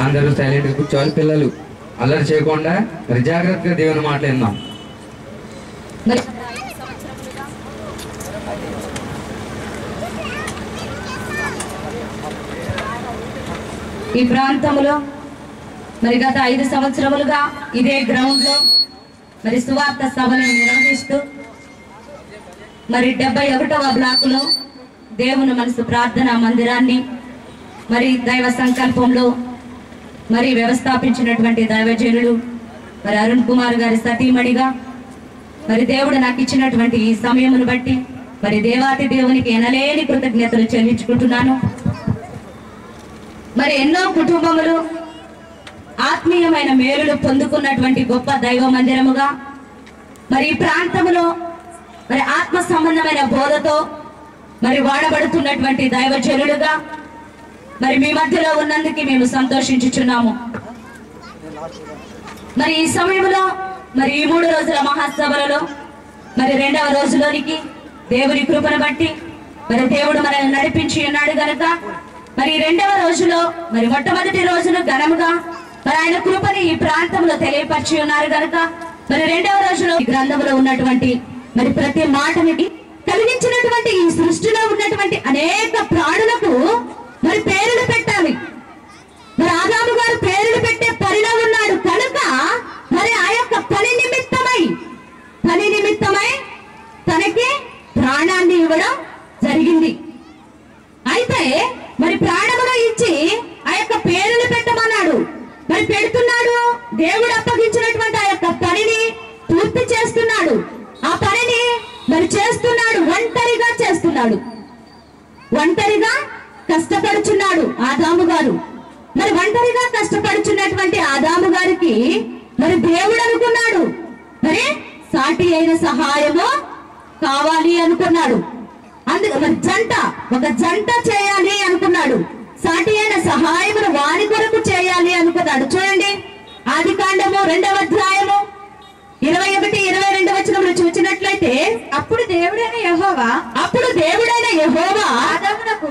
అందరూ సైలెంట్గా కూర్చోవాలి. పిల్లలు అల్లరి చేయకుండా మరి జాగ్రత్తగా దేవుని మాట విందాం. ఈ ప్రాంతంలో మరి గత 5 సంవత్సరములుగా ఇదే గ్రౌండ్ లో మరి సువార్త సభను నిర్వహిస్తూ మరి 71వ బ్లాక్ లో దేవుని మనసు ప్రార్థనా మందిరాన్ని మరి దైవ సంకల్పంలో మరి వ్యవస్థాపించినటువంటి దైవజనులు మరి అరుణ్ కుమార్ గారి సతీమణిగా మరి దేవుడు నాకు ఇచ్చినటువంటి ఈ సమయమును బట్టి మరి దేవాతి దేవునికి ఎనలేని కృతజ్ఞతలు చెల్లించుకుంటున్నాను. మరి ఎన్నో కుటుంబములు ఆత్మీయమైన మేలులు పొందుకున్నటువంటి గొప్ప దైవ మందిరముగా మరి ఈ ప్రాంతంలో మరి ఆత్మ సంబంధమైన బోధతో మరి వాడబడుతున్నటువంటి దైవజనులుగా మరి మీ మధ్యలో ఉన్నందుకు మేము సంతోషించుచున్నాము. మరి ఈ సమయంలో మరి ఈ 3 రోజుల మహాసభలలో మరి 2వ రోజులోనికి దేవుని కృపను బట్టి మరి దేవుడు మనల్ని నడిపించి ఉన్నాడు గనుక మరి 2వ రోజులో మరి మొట్టమొదటి రోజును ఘనముగా మరి ఆయన కృపని ఈ ప్రాంతంలో తెలియపరిచి ఉన్నారు గనుక మరి 2వ రోజులో ఈ గ్రంథంలో ఉన్నటువంటి మరి ప్రతి మాటని కలిగించినటువంటి ఈ సృష్టిలో ఉన్నటువంటి అనేక ప్రాణులకు మరి పేర్లు పెట్టాలి. మరి ఆదాము గారు పేర్లు పెట్టే పనిలో ఉన్నాడు కనుక మరి ఆ యొక్క పని నిమిత్తమై తనకి ప్రాణాన్ని ఇవ్వడం జరిగింది. అయితే మరి ప్రాణమును ఇచ్చి ఆ యొక్క పేర్లు పెట్టమన్నాడు. మరి పెడుతున్నాడు. దేవుడు అప్పగించినటువంటి ఆ యొక్క పనిని పూర్తి చేస్తున్నాడు. ఆ పనిని మరి చేస్తున్నాడు. ఒంటరిగా చేస్తున్నాడు. ఒంటరిగా కష్టపడుచున్నాడు ఆదాము గారు. మరి ఒంటరిగా కష్టపడుచున్నటువంటి ఆదాము గారికి మరి దేవుడు అనుకున్నాడు మరి సాటి అయిన సహాయము కావాలి అనుకున్నాడు. అందుకు మరి ఒక జంట చేయాలి అనుకున్నాడు. సాటి అయిన సహాయమును వారి కొరకు చేయాలి అనుకున్నాడు. చూడండి, ఆదికాండము 2వ అధ్యాయము 21, 22 వచనములు చూసినట్లయితే అప్పుడు దేవుడైన యెహోవా ఆదామునకు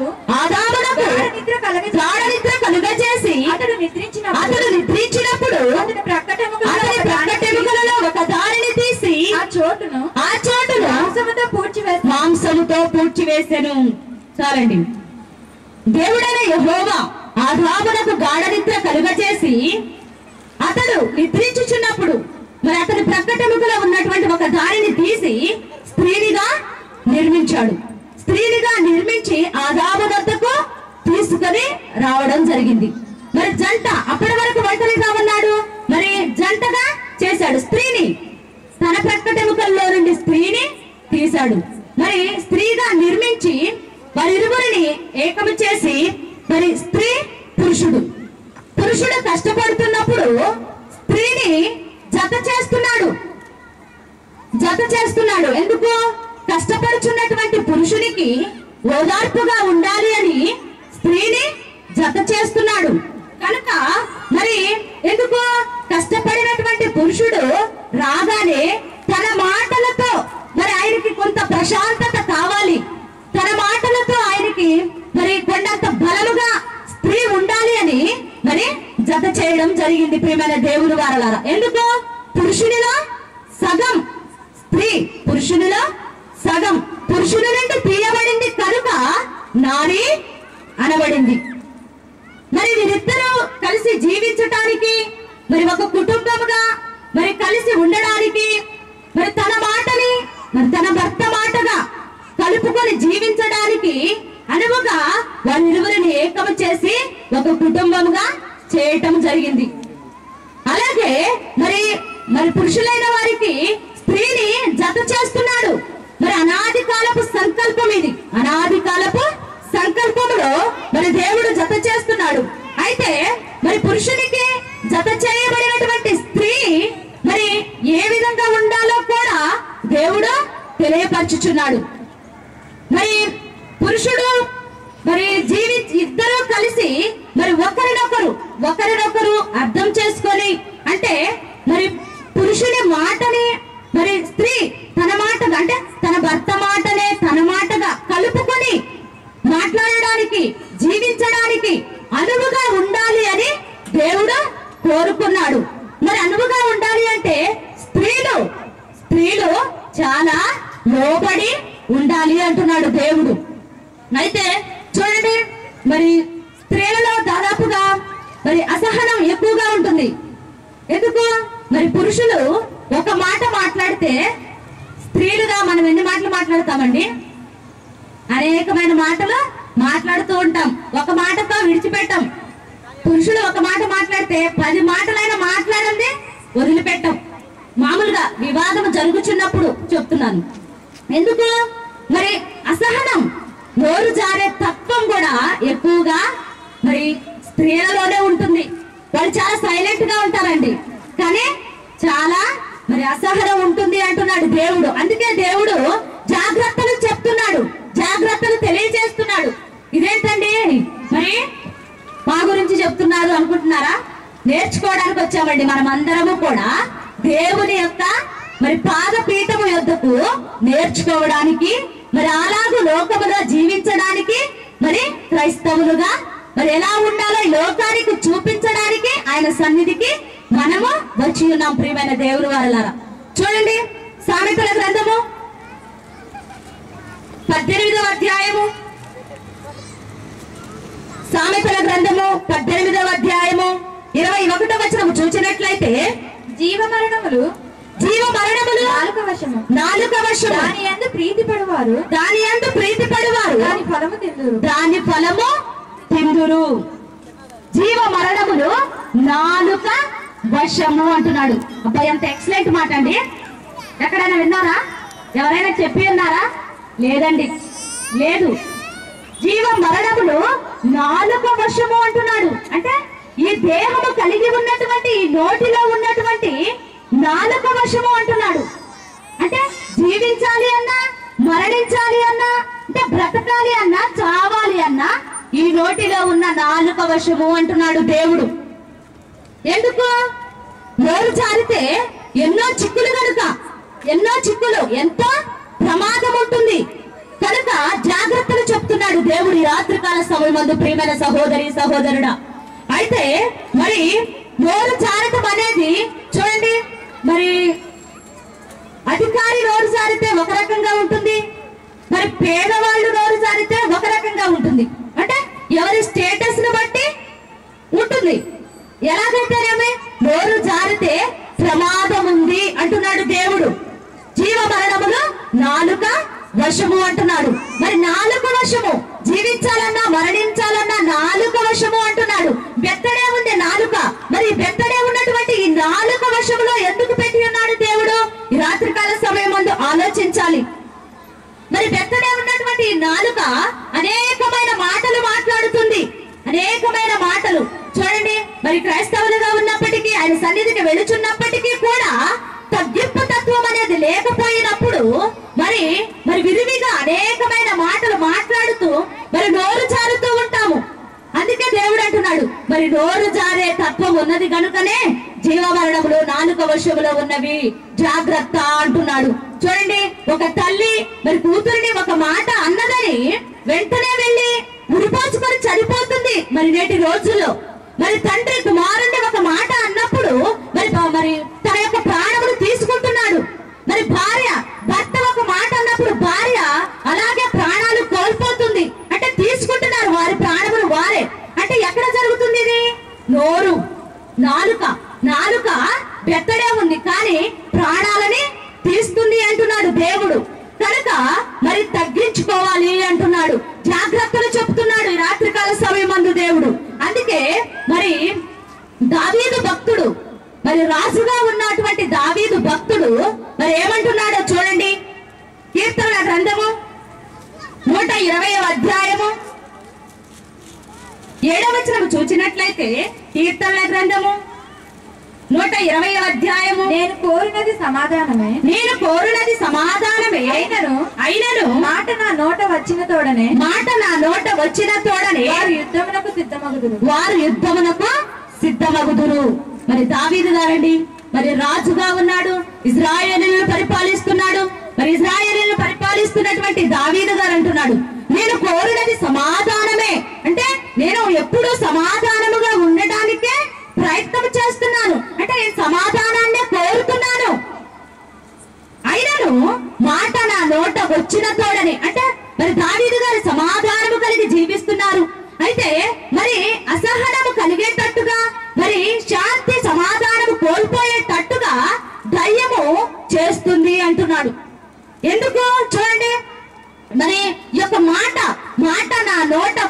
గాఢ నిద్ర కలుగజేసి అతడు నిద్రించినప్పుడు అతని ప్రక్కటెముకలలో ఒక దారిని తీసి ఆ చోటును మాంసముతో పూడ్చివేసెను. చాలండి. దేవుడైన యెహోవా ఆదామునకు గాఢ నిద్ర కలుగజేసి అతడు నిద్రించుచున్నప్పుడు మరి అతని ప్రక్కటెముకలో ఉన్నటువంటి ఒక దారిని తీసి స్త్రీనిగా నిర్మించాడు. స్త్రీనిగా నిర్మించి ఆదాము వద్దకు తీసుకొని రావడం జరిగింది. మరి జంట అప్పటి వరకు ఒంటరిగా ఉన్నాడు. మరి జంటగా చేశాడు. స్త్రీని తన ప్రక్కటెముకల్లో నుండి స్త్రీని తీశాడు. మరి స్త్రీగా నిర్మించి వారిరువురిని ఏకము చేసి మరి స్త్రీ పురుషుడు కష్టపడుతున్నప్పుడు స్త్రీని జత చేస్తున్నాడు. ఎందుకు? కష్టపడుచున్నటువంటి పురుషునికి ఓదార్పుగా ఉండాలి అని స్త్రీని జత చేస్తున్నాడు. కనుక మరి ఎందుకు కష్టపడినటువంటి పురుషుడు రాగానే తన మాటలతో మరి ఆయనకి కొంత ప్రశాంతత కావాలి. తన మాటలతో ఆయనకి మరి కొండంత బలముగా స్త్రీ ఉండాలి అని మరి జత చేయడం జరిగింది. ప్రియమైన దేవుని వారలారా, ఎందుకు? పురుషునిలో సగం స్త్రీ, పురుషునిలో సగం పురుషుని నుండి తీయబడింది కనుక నారీ అనబడింది. మరి వీరిద్దరూ కలిసి జీవించటానికి మరి ఒక కుటుంబముగా మరి కలిసి ఉండడానికి మరి తన మాటని మరి తన భర్త మాటగా కలుపుకొని జీవించడానికి అనువుగా వారిరువురిని ఏకము చేసి ఒక కుటుంబముగా చేయటం జరిగింది. అలాగే మరి పురుషులైన వారికి స్త్రీని జత చేస్తున్నాడు. మరి అనాది కాలపు సంకల్పం ఇది. అనాది కాలపు సంకల్పములో మరి దేవుడు జత చేస్తున్నాడు. అయితే మరి పురుషునికి జత చేయబడినటువంటి స్త్రీ మరి ఏ విధంగా ఉండాలో కూడా దేవుడు తెలియపరచుచున్నాడు. మరి పురుషుడు మరి ఇద్దరు కలిసి మరి ఒకరినొకరు అర్థం చేసుకొని, అంటే మరి పురుషుని మాటని మరి స్త్రీ తన మాటగా అంటే తన భర్త మాటనే తన మాటగా కలుపుకొని జీవించడానికి అనువుగా ఉండాలి అని దేవుడు కోరుకున్నాడు. మరి అనువుగా ఉండాలి అంటే స్త్రీలు చాలా లోబడి ఉండాలి అంటున్నాడు దేవుడు. అయితే చూడండి, మరి స్త్రీలలో దాదాపుగా మరి అసహనం ఎక్కువగా ఉంటుంది. ఎందుకు? మరి పురుషులు ఒక మాట మాట్లాడితే స్త్రీలుగా మనం ఎన్ని మాటలు మాట్లాడతామండి? అనేకమైన మాటలు మాట్లాడుతూ ఉంటాం. ఒక మాటతో విడిచిపెట్టాం. పురుషులు ఒక మాట మాట్లాడితే 10 మాటలైనా మాట్లాడండి, వదిలిపెట్టాం. మామూలుగా వివాదం జరుగుతున్నప్పుడు చెప్తున్నాను. ఎందుకు? మరి అసహనం, నోరు జారే తత్వం కూడా ఎక్కువగా మరి స్త్రీలలోనే ఉంటుంది. వాళ్ళు చాలా సైలెంట్ గా ఉంటారండి, కానీ చాలా మరి అసహనం ఉంటుంది అంటున్నాడు దేవుడు. అందుకే దేవుడు జాగ్రత్తలు చెప్తున్నాడు, జాగ్రత్తలు తెలియజేస్తున్నాడు. ఇదేంటండి మరి మా గురించి చెప్తున్నారు అనుకుంటున్నారా? నేర్చుకోవడానికి వచ్చామండి. మనం అందరము కూడా దేవుని యొక్క మరి పాదపీఠము యొద్దకు నేర్చుకోవడానికి, మరి అలాగూ లోకములో జీవించడానికి, మరి క్రైస్తవులుగా మరి ఎలా ఉండాలో ఈ లోకానికి చూపించడానికి ఆయన సన్నిధికి మనము వచ్చి ఉన్నాం. ప్రియమైన దేవుని వారలారా, చూడండి సామెతల గ్రంథము 18వ అధ్యాయము, సామెతల గ్రంథము 18వ అధ్యాయము 21వ వచనము చూసినట్లయితే, జీవ మరణములు నాలుక వశము, దాని యందు ప్రీతిపడువారు దాని ఫలము తిందురు. జీవ మరణములు నాలుక వశము అంటున్నాడు. అబ్బాయి, ఎంత ఎక్సలెంట్ మాట అండి. ఎక్కడైనా విన్నారా? ఎవరైనా చెప్పి ఉన్నారా? లేదండి, లేదు. జీవ మరణములు నాలుక వశము అంటున్నాడు. అంటే ఈ దేహము కలిగి ఉన్నటువంటి, ఈ నోటిలో ఉన్నటువంటి నాలుక వశము అంటున్నాడు. అంటే జీవించాలి అన్నా, మరణించాలి అన్నా, అంటే బ్రతకాలి అన్నా, చావాలి అన్నా ఈ నోటిలో ఉన్న నాలుక వశము అంటున్నాడు దేవుడు. ఎందుకు? నోరు జారితే ఎన్నో చిక్కులు కనుక, ఎన్నో చిక్కులు, ఎంతో ప్రమాదం ఉంటుంది కనుక జాగ్రత్తలు చెప్తున్నాడు దేవుడు ఈ రాత్రికాల సమయమందు. ప్రియమైన సహోదరి సహోదరుడా, అయితే మరి నోరు జారటం అనేది చూడండి, మరి అధికారి నోరు జారితే ఒక రకంగా ఉంటుంది, మరి పేదవాళ్ళు నోరు జారితే ఒక రకంగా ఉంటుంది. అంటే ఎవరి స్టేటస్ ను బట్టి ఉంటుంది. ఎలాగైతేనేమి నోరు జారితే ప్రమాదం ఉంది అంటున్నాడు దేవుడు. జీవ మరణములు నాలుక వశము అంటున్నాడు. మరి నాలుక వశము, జీవించాలన్నా మరణించాలన్నా నాలుక వశము అంటున్నాడు. బెత్తడే ఉంది నాలుక. మరి బెత్తడే ఉన్నటువంటి ఈ నాలుక వశములో ఎందుకు పెట్టి ఉన్నాడు దేవుడు? ఈ రాత్రికాల సమయం ముందు ఆలోచించాలి. మరి బెత్తడే ఉన్నటువంటి ఈ నాలుక అనేకమైన మాటలు మాట్లాడుతుంది, అనేకమైన మాటలు. చూడండి, మరి క్రైస్తవులుగా ఉన్నప్పటికీ, ఆయన సన్నిధికి వెళుచున్నప్పటికీ కూడా తగ్గింపు తత్వం అనేది లేకపోయినప్పుడు మరి విరివిగా అనేకమైన మాటలు మాట్లాడుతూ మరి నోరు జారుతూ ఉంటాము. అందుకే దేవుడు అంటున్నాడు, మరి నోరు జారే తత్వం ఉన్నది కనుకనే జీవమరణములు నాలుక వశములో ఉన్నవి, జాగ్రత్త అంటున్నాడు. చూడండి, ఒక తల్లి మరి కూతురిని ఒక మాట అన్నదని వెంటనే వెళ్ళి ఉరిపోచుకొని చనిపోతుంది మరి నేటి రోజుల్లో. మరి తండ్రి కుమారుణ్ణి ఒక మాట అన్నప్పుడు మరి తన యొక్క ప్రాణములు తీసుకుంటున్నాడు. మరి భర్త ఒక మాట అన్నప్పుడు భార్య అలాగే ప్రాణాలు కోల్పోతుంది. అంటే తీసుకుంటున్నారు వారి ప్రాణములు వారే. అంటే ఎక్కడ జరుగుతుంది ఇది? నోరు, నాలుక బెత్తడే ఉంది కానీ ప్రాణాలని తీస్తుంది అంటున్నాడు దేవుడు. కనుక మరి తగ్గించుకోవాలి అంటున్నాడు, జాగ్రత్తలు చెప్తున్నాడు ఈ రాత్రికాల సమయమందు దేవుడు. అందుకే మరి దావీదు భక్తుడు, మరి రాజుగా ఉన్నటువంటి దావీదు భక్తుడు మరి ఏమంటున్నాడో చూడండి. కీర్తనల గ్రంథము 120వ అధ్యాయము 7వ వచనం చూచినట్లయితే, కీర్తనల గ్రంథము 120వ అధ్యాయము, నేను కోరినది సమాధానమే అయినను మాట నా నోట వచ్చిన తోడనే వారు యుద్ధమునకు సిద్ధమగుదురు. మరి దావీదు గారండి, మరి రాజుగా ఉన్నాడు, ఇశ్రాయేలీయులను పరిపాలిస్తున్నాడు. మరి ఇశ్రాయేలీయులను పరిపాలిస్తున్నటువంటి దావీదు గారు అంటున్నాడు, నేను కోరినది సమాధానమే. అంటే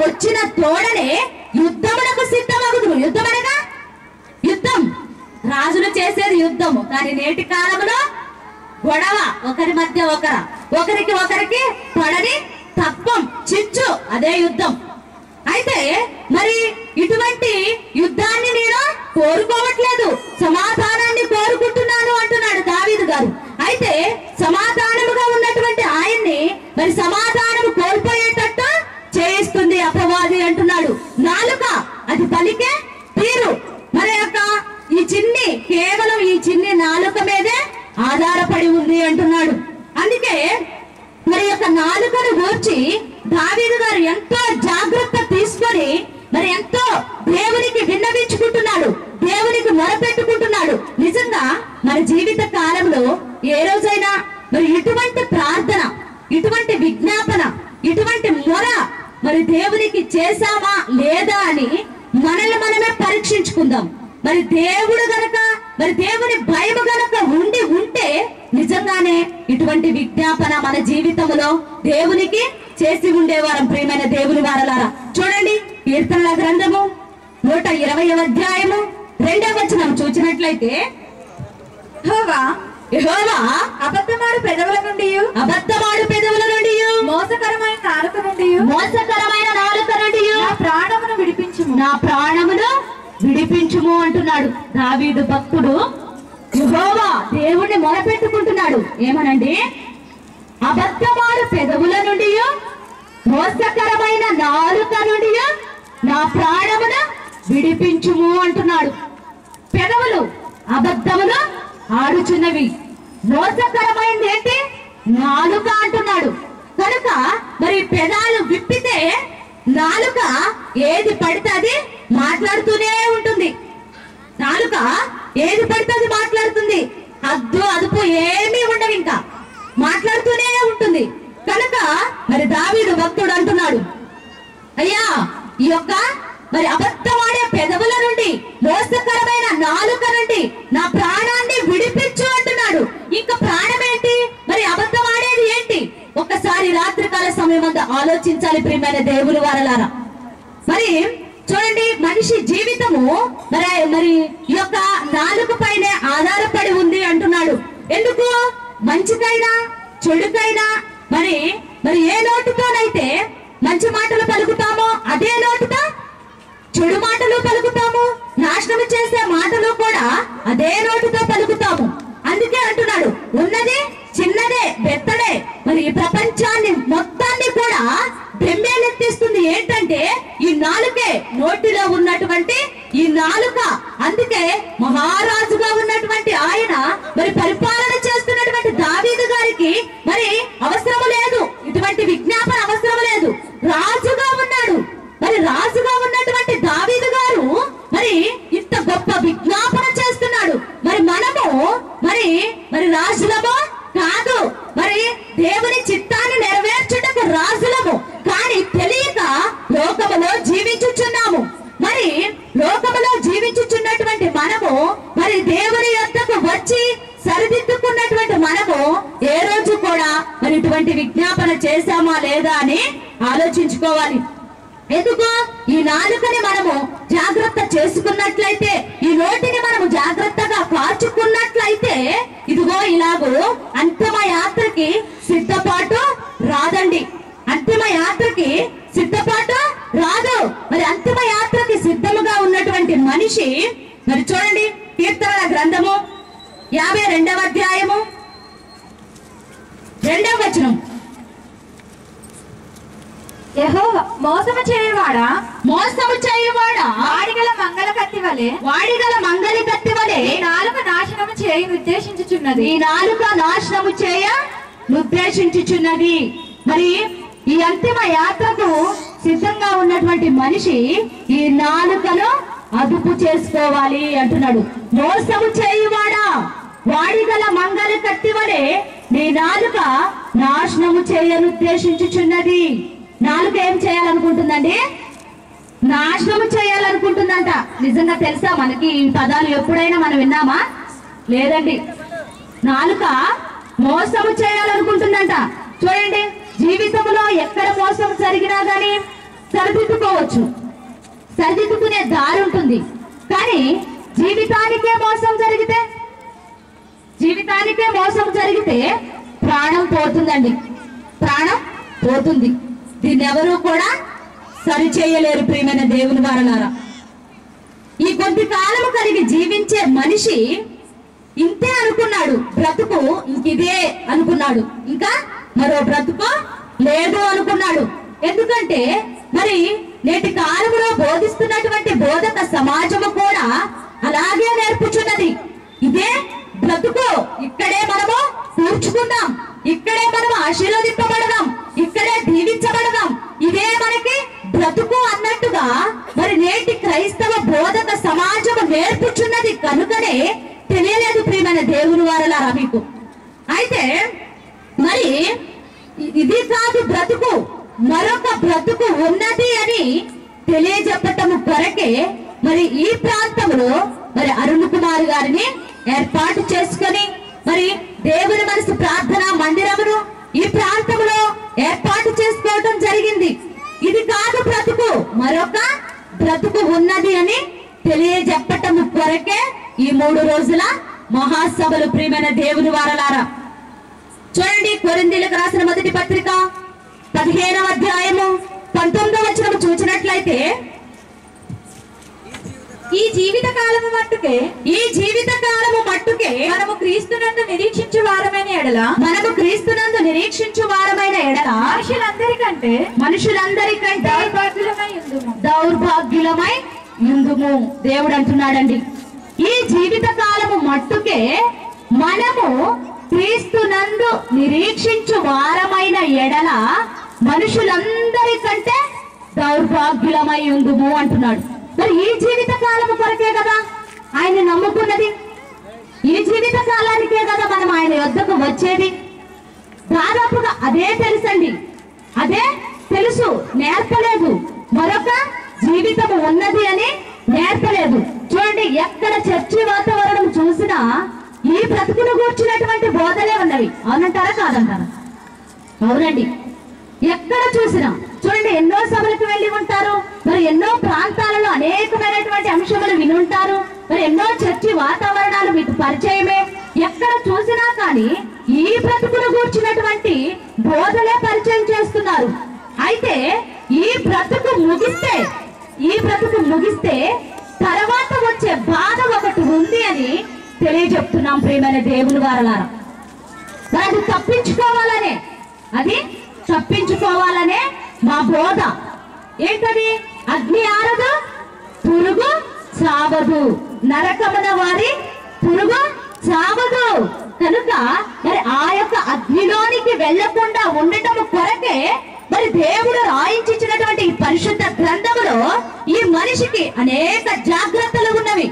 వచ్చిన తోడనే యుద్ధమునకు సిద్ధమగుదురు. యుద్ధమనగా యుద్ధం, రాజులు చేసేది యుద్ధము. కానీ నేటి కాలంలో గొడవ, ఒకరి మధ్య ఒకరికి పడని తత్వం, చిచ్చు, అదే యుద్ధం. అయితే మరి ఇటువంటి యుద్ధాన్ని నేను కోరుకోవట్లేదు, సమాధానాన్ని కోరుకుంటున్నాను అంటున్నాడు దావీదు గారు. అయితే సమాధానముగా ఉన్నటువంటి ఆయన్ని మరి సమాధానము కోల్పోయేటట్టు చేయిస్తుంది అపవాది అంటున్నాడు. నాలుక అది పలికే తీరు మరి యొక్క కేవలం ఈ చిన్ని నాలుక మీదే ఆధారపడి ఉంది అంటున్నాడు. అందుకే మరి యొక్క నాలుకను గూర్చి దావీదు గారు ఎంతో జాగ్రత్త తీసుకొని మరి ఎంతో దేవునికి విన్నవించుకుంటున్నాడు, దేవునికి మొరపెట్టుకుంటున్నాడు. నిజంగా మన జీవిత కాలంలో ఏ రోజైనా మరి ఇటువంటి ప్రార్థన, ఇటువంటి విజ్ఞాపన, ఇటువంటి మొర మరి దేవునికి చేశామా లేదా అని మనల్ని మనమే పరీక్షించుకుందాం. మరి దేవుడు గనక, మరి దేవుని భయము గనక ఉంటే నిజంగానే ఇటువంటి విజ్ఞాపన మన జీవితంలో దేవునికి చేసి ఉండేవారం. ప్రియమైన దేవుని వారలారా, చూడండి కీర్తనల గ్రంథము 120వ అధ్యాయము 2వ వచనం చూసినట్లయితే, యెహోవా అబద్ధమాడు పెదవుల నుండి మోసకరమైన నాలుక నుండి నా ప్రాణమును విడిపించుము అంటున్నాడు దావీదు భక్తుడు. యెహోవా దేవుణ్ణి మొరపెట్టుకుంటున్నాడు. ఏమనండి? అబద్ధమాడు పెదవుల నుండి, మోసకరమైన నాలుక నుండి నా ప్రాణమును విడిపించుము అంటున్నాడు. పెదవులు అబద్ధములు ఆడుచున్నవి, మోసకరమైనది ఏంటి? నాలుక అంటున్నాడు. కనుక మరి పెదాలు విప్పితే నాలుక ఏది పడితే అది మాట్లాడుతూనే ఉంటుంది. నాలుక ఏది పడితే అది మాట్లాడుతుంది. హద్దు అదుపు ఏమీ ఉండవు, ఇంకా మాట్లాడుతూనే ఉంటుంది. కనుక మరి దావీదు భక్తుడు అంటున్నాడు, అయ్యా ఈ యొక్క మరి అబద్ధమాడే పెదవుల నుండి, మోసకరమైన నాలుక నుండి నా ప్రాణాన్ని విడిపించు అంటున్నాడు. ఇంకా ప్రాణం ఏంటి? మరి అబద్ధమాడేది ఏంటి? ఒక్కసారి రాత్రికాల సమయం అంతా ఆలోచించాలి ప్రియమైన దేవుని వారలారా. మరి చూడండి, మనిషి జీవితము మరి ఈ యొక్క నాలుక పైనే ఆధారపడి ఉంది అంటున్నాడు. ఎందుకు? మంచికైనా చెడుకైనా మరి ఏ నోటితోనైతే మంచి మాటలు పలుకుతామో అదే నోటితో చెడు మాటలు పలుకుతాము. నాశనం చేసే మాటలు కూడా అదే నోటితో పలుకుతాము. అందుకే అంటున్నాడు, ఉన్నది చిన్నదే, బెత్తడే, మరి ఈ ప్రపంచాన్ని మొత్తాన్ని కూడా బెంబేలెత్తిస్తుంది. ఏంటంటే ఈ నాలుకే, నోటిలో ఉన్నటువంటి ఈ నాలుక. అందుకే మహారాజుగా ఉన్నటువంటి ఆయన మరి పరిపాలన చేస్తున్నటువంటి దావీదు గారికి మరి అవసరం లేదు, ఇటువంటి విజ్ఞాపన అవసరం లేదు. రాజుగా ఉన్నాడు. మరి రాజుగా ఉన్నటువంటి దావీదు గారు మరి ఇంత గొప్ప విజ్ఞాపన చేస్తున్నాడు. మరి మనము మరి రాజులము కాదు, మరి దేవుని చిత్తాన్ని నెరవేర్చుటకు రాజులము, కానీ తెలియక లోకములో జీవించుచున్నాము. మరి లోకములో జీవించుచున్నటువంటి మనము మరి దేవుని యొద్దకు వచ్చి సరిదిద్దుకున్నటువంటి మనము ఏ రోజు కూడా మరి ఇటువంటి విజ్ఞాపన చేశామా లేదా అని ఆలోచించుకోవాలి. ఎందుకు? ఈ నాలుకని మనము జాగ్రత్త చేసుకున్నట్లయితే, ఈ నోటిని మనము జాగ్రత్తగా కాచుకున్నట్లయితే, ఇదిగో ఇలాగూ అంతిమ యాత్రకి సిద్ధపాటు రాదండి. అంతిమ యాత్రకి సిద్ధపాటు రాదు. మరి అంతిమ యాత్రకి సిద్ధముగా ఉన్నటువంటి మనిషి మరి చూడండి, కీర్తనల గ్రంథము 52వ అధ్యాయము 2వ వచనం, యెహోవా మోసము చేయువాడా వాడిగల మంగళ కత్తి వలె ఈ నాలుక నాశనము చేయ నిర్దేశించుచున్నది. మరి ఈ అంతిమ యాత్రకు సిద్ధంగా ఉన్నటువంటి మనిషి ఈ నాలుకను అదుపు చేసుకోవాలి అంటున్నాడు. మోసము చేయువాడా, వాడిగల మంగళ కత్తి వలె నీ నాలుక నాశనము చేయనుద్దేశించుచున్నది. నాలుక ఏం చేయాలనుకుంటుందండి? నాశనము చేయాలనుకుంటుందంట. నిజంగా తెలుసా మనకి ఈ పదాలు ఎప్పుడైనా మనం విన్నామా? లేదండి. నాలుక మోసము చేయాలనుకుంటుందంట. చూడండి, జీవితంలో ఎక్కడ మోసం జరిగినా గానీ సరిదిద్దుకోవచ్చు, సరిదిద్దుకునే దారి ఉంటుంది. కానీ జీవితానికే మోసం జరిగితే ప్రాణం పోతుందండి, ప్రాణం పోతుంది. దీన్ని ఎవరు కూడా సరిచేయలేరు. ప్రియమైన దేవుని వారలారా, ఈ కొద్ది కాలము కలిగి జీవించే మనిషి ఇంతే అనుకున్నాడు, బ్రతుకు ఇంకిదే అనుకున్నాడు, ఇంకా మరో బ్రతుకు లేదు అనుకున్నాడు. ఎందుకంటే మరి నేటి కాలంలో బోధిస్తున్నటువంటి బోధక సమాజము కూడా అలాగే నేర్పుచున్నది. ఇదే బ్రతుకు, ఇక్కడే మనము కూర్చుకుందాం, ఇక్కడే మనం ఆశీర్వదింపబడదాం, ఇక్కడే దీవించబడదాం, ఇదే మనకి బ్రతుకు అన్నట్టుగా మరి నేటి క్రైస్తవ బోధక సమాజము నేర్పుచున్నది. కనుకనే తెలియలేదు ప్రియమైన దేవుని వారలారా మీకు. అయితే మరి ఇది కాదు బ్రతుకు, మరొక బ్రతుకు ఉన్నది అని తెలియజెప్పటము కొరకే మరి ఈ ప్రాంతంలో మరి అరుణ్ కుమార్ గారిని ఏర్పాటు చేసుకొని మరి దేవుని మనసు ప్రార్థనా మందిరమును ఈ ప్రాంతంలో ఏర్పాటు చేసుకోవడం జరిగింది. ఇది కాదు బ్రతుకు, మరొక బ్రతుకు ఉన్నది అని తెలియజెప్పటము కొరకే ఈ 3 రోజుల మహాసభలు. ప్రియమైన దేవుని వారలారా, చూడండి, కొరింథీయులకు రాసిన మొదటి పత్రిక 15వ అధ్యాయము 19వ వచనము చూసినట్లయితే, ఈ జీవిత కాలము మట్టుకే మనము క్రీస్తునందు నిరీక్షించు వారమైన ఎడల మనుషులందరికంటే దౌర్భాగ్యులమై యుందుము. దేవుడు అంటున్నాడండి, ఈ జీవిత కాలము మట్టుకే మనము క్రీస్తునందు నిరీక్షించు వారమైన ఎడల మనుషులందరికంటే దౌర్భాగ్యులమై ఉందుము అంటున్నాడు. మరి ఈ జీవిత కాలము కొరకే కదా ఆయన నమ్ముకున్నది, ఈ జీవిత కాలానికే కదా మనం ఆయన వద్దకు వచ్చేది. దాదాపుగా అదే తెలుసండి, అదే తెలుసు, నేర్పలేదు. మరొక జీవితం ఉన్నది అని నేర్పలేదు. చూడండి, ఎక్కడ చర్చి వాతావరణం చూసినా ఈ బ్రతుకును కూర్చున్నటువంటి బోధలే ఉన్నవి. అవునంటారా కాదంటారా? అవునండి, ఎక్కడ చూసినా చూడండి, ఎన్నో సభలకు వెళ్ళి ఉంటారు, మరి ఎన్నో ప్రాంతాలలో అనేకమైనటువంటి అంశములు వినుంటారు, మరి ఎన్నో చర్చి వాతావరణాలు మీకు పరిచయమే. ఎక్కడ చూసినా కానీ ఈ బ్రతుకును కూర్చున్నటువంటి బోధలే పరిచయం చేస్తున్నారు. అయితే ఈ బ్రతుకు ముగిస్తే తర్వాత వచ్చే బాధ ఒకటి ఉంది అని తెలియజెప్తున్నాం ప్రియమైన దేవుని వారలారా. అది తప్పించుకోవాలనే మా బోధ. ఏంటది? అగ్ని ఆరదు, పురుగు చావదు, నరకమున వారి పురుగు చావదు. కనుక మరి ఆ యొక్క అగ్నిలోనికి వెళ్లకుండా ఉండటం కొరకే మరి దేవుడు రాయించినటువంటి ఈ పరిశుద్ధ గ్రంథములో ఈ మనిషికి అనేక జాగ్రత్తలు ఉన్నవి.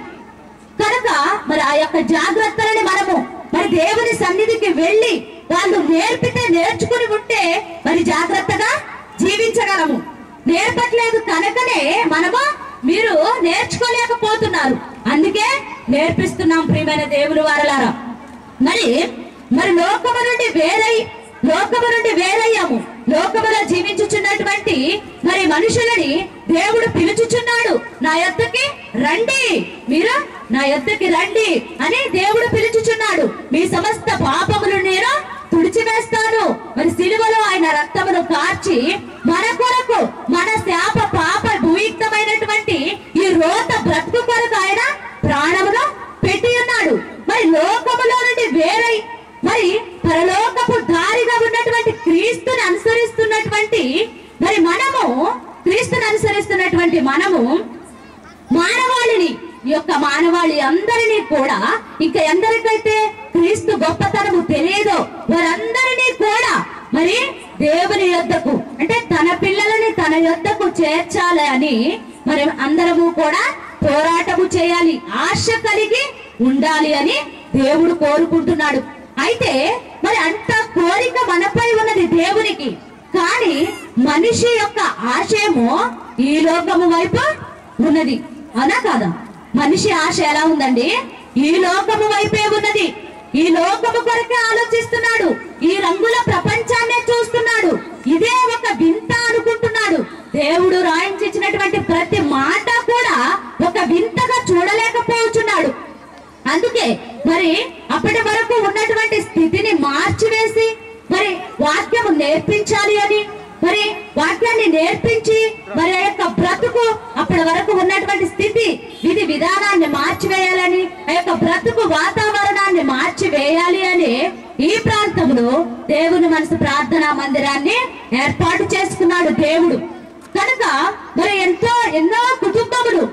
కనుక మరి ఆ యొక్క జాగ్రత్తలని మనము మరి దేవుని సన్నిధికి వెళ్ళి వాళ్ళు నేర్పితే నేర్చుకుని ఉంటే మరి జాగ్రత్తగా జీవించగలము. నేర్పట్లేదు కనుకనే మీరు నేర్చుకోలేకపోతున్నారు. అందుకే నేర్పిస్తున్నాం ప్రియమైన దేవుని వారలారా. మరి లోకము నుండి వేరయ్యాము. లోకములో జీవించుచున్నటువంటి మరి మనుషులని దేవుడు పిలుచుచున్నాడు. నా యొద్దకి రండి, మీరు నా యొద్దకి రండి అని దేవుడు పిలుచుచున్నాడు. మీ సమస్త పాపములు నేను తుడిచివేస్తాను. మరి సిలువలో ఆయన రక్తమును కార్చి మన కొరకు, మన శాప పాప భూయుక్తమైనటువంటి ఈ రోత బ్రతుకు కొరకు ఆయన ప్రాణమును పెట్టి ఉన్నాడు. మరి లోకములో నుండి వేరై మరి పరలోకపు దారిగా ఉన్నటువంటి క్రీస్తుని అనుసరిస్తున్నటువంటి మనము మానవాళిని, ఈ యొక్క మానవాళి అందరినీ కూడా, ఇంకా ఎందరికైతే క్రీస్తు గొప్పతనము తెలియదో వారందరినీ కూడా మరి దేవుని యొద్దకు, అంటే తన పిల్లలని తన యొద్దకు చేర్చాలి అని మరి అందరము కూడా పోరాటము చేయాలి, ఆశ కలిగి ఉండాలి అని దేవుడు కోరుకుంటున్నాడు. అయితే మరి అంత కోరిక మనపై ఉన్నది దేవునికి. కానీ మనిషి యొక్క ఆశయము ఈ లోకము వైపు ఉన్నది, అనా కాదా? మనిషి ఆశ ఎలా ఉందండి? ఈ లోకము వైపే ఉన్నది. ఈ లోకము కొరకే ఆలోచిస్తున్నాడు, ఈ రంగుల ప్రపంచాన్నే చూస్తున్నాడు. ఇదే ఒక వింత అనుకుంటున్నాడు. దేవుడు రాయించినటువంటి ప్రతి మాట కూడా ఒక వింతగా చూడలేకపోతున్నాడు. అందుకే మరి అప్పటి వరకు ఉన్నటువంటి స్థితిని మార్చివేసి మరి వాక్యము నేర్పించాలి అని, మరి వాక్యాన్ని నేర్పించి మరి ఆ యొక్క బ్రతుకు అప్పటి వరకు ఉన్నటువంటి స్థితి విధి విధానాన్ని మార్చివేయాలని, ఆ యొక్క బ్రతుకు వాతావరణాన్ని మార్చివేయాలి అని ఈ ప్రాంతంలో దేవుని మనసు ప్రార్థనా మందిరాన్ని ఏర్పాటు చేసుకున్నాడు దేవుడు. కనుక మరి ఎన్నో కుటుంబములు